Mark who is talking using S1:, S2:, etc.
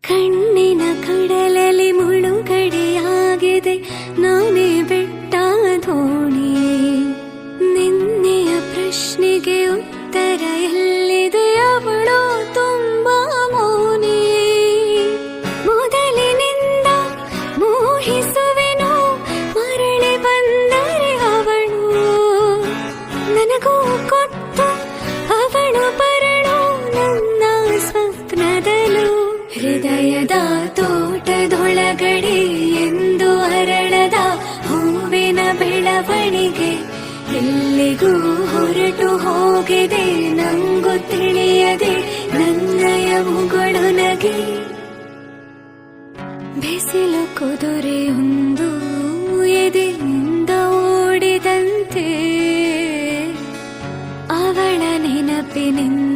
S1: ಕಣ್ಣಿನ ಕಡಲಲ್ಲಿ ಮುಳುಗಡೆಯಾಗಿದೆ ನಾನೇ ಬೆಟ್ಟ ದೋಣಿ. ನಿನ್ನೆಯ ಪ್ರಶ್ನೆಗೆ ಉತ್ತರ ಎಲ್ಲಿದೆ, ಅವಳು ತುಂಬಾ ಮೌನಿ. ಮೊದಲಿನಿಂದ ಮೋಹಿಸುವೆನು, ಮರಳಿ ಬಂದರೆ ಅವಳು ನನಗೂ ಕೊಟ್ಟು ಅವಳು ಬರಳು ನನ್ನ ಸ್ವಪ್ನದಲು. ಹೃದಯದ ತೋಟದೊಳಗಡೆ ಎಂದು ಅರಳದ ಹೂವಿನ ಬೆಳವಣಿಗೆ ಎಲ್ಲಿಗೂ ಹೊರಟು ಹೋಗಿದೆ, ನಂಗೂ ತಿಳಿಯದೆ ನನ್ನಯ ಮುಗಳು ನಗೆ. ಬಿಸಿಲು ಕುದುರೆಯೊಂದು ಎದೆಯಿಂದ ಓಡಿದಂತೆ ಅವಳ ನೆನಪಿನಿಂದ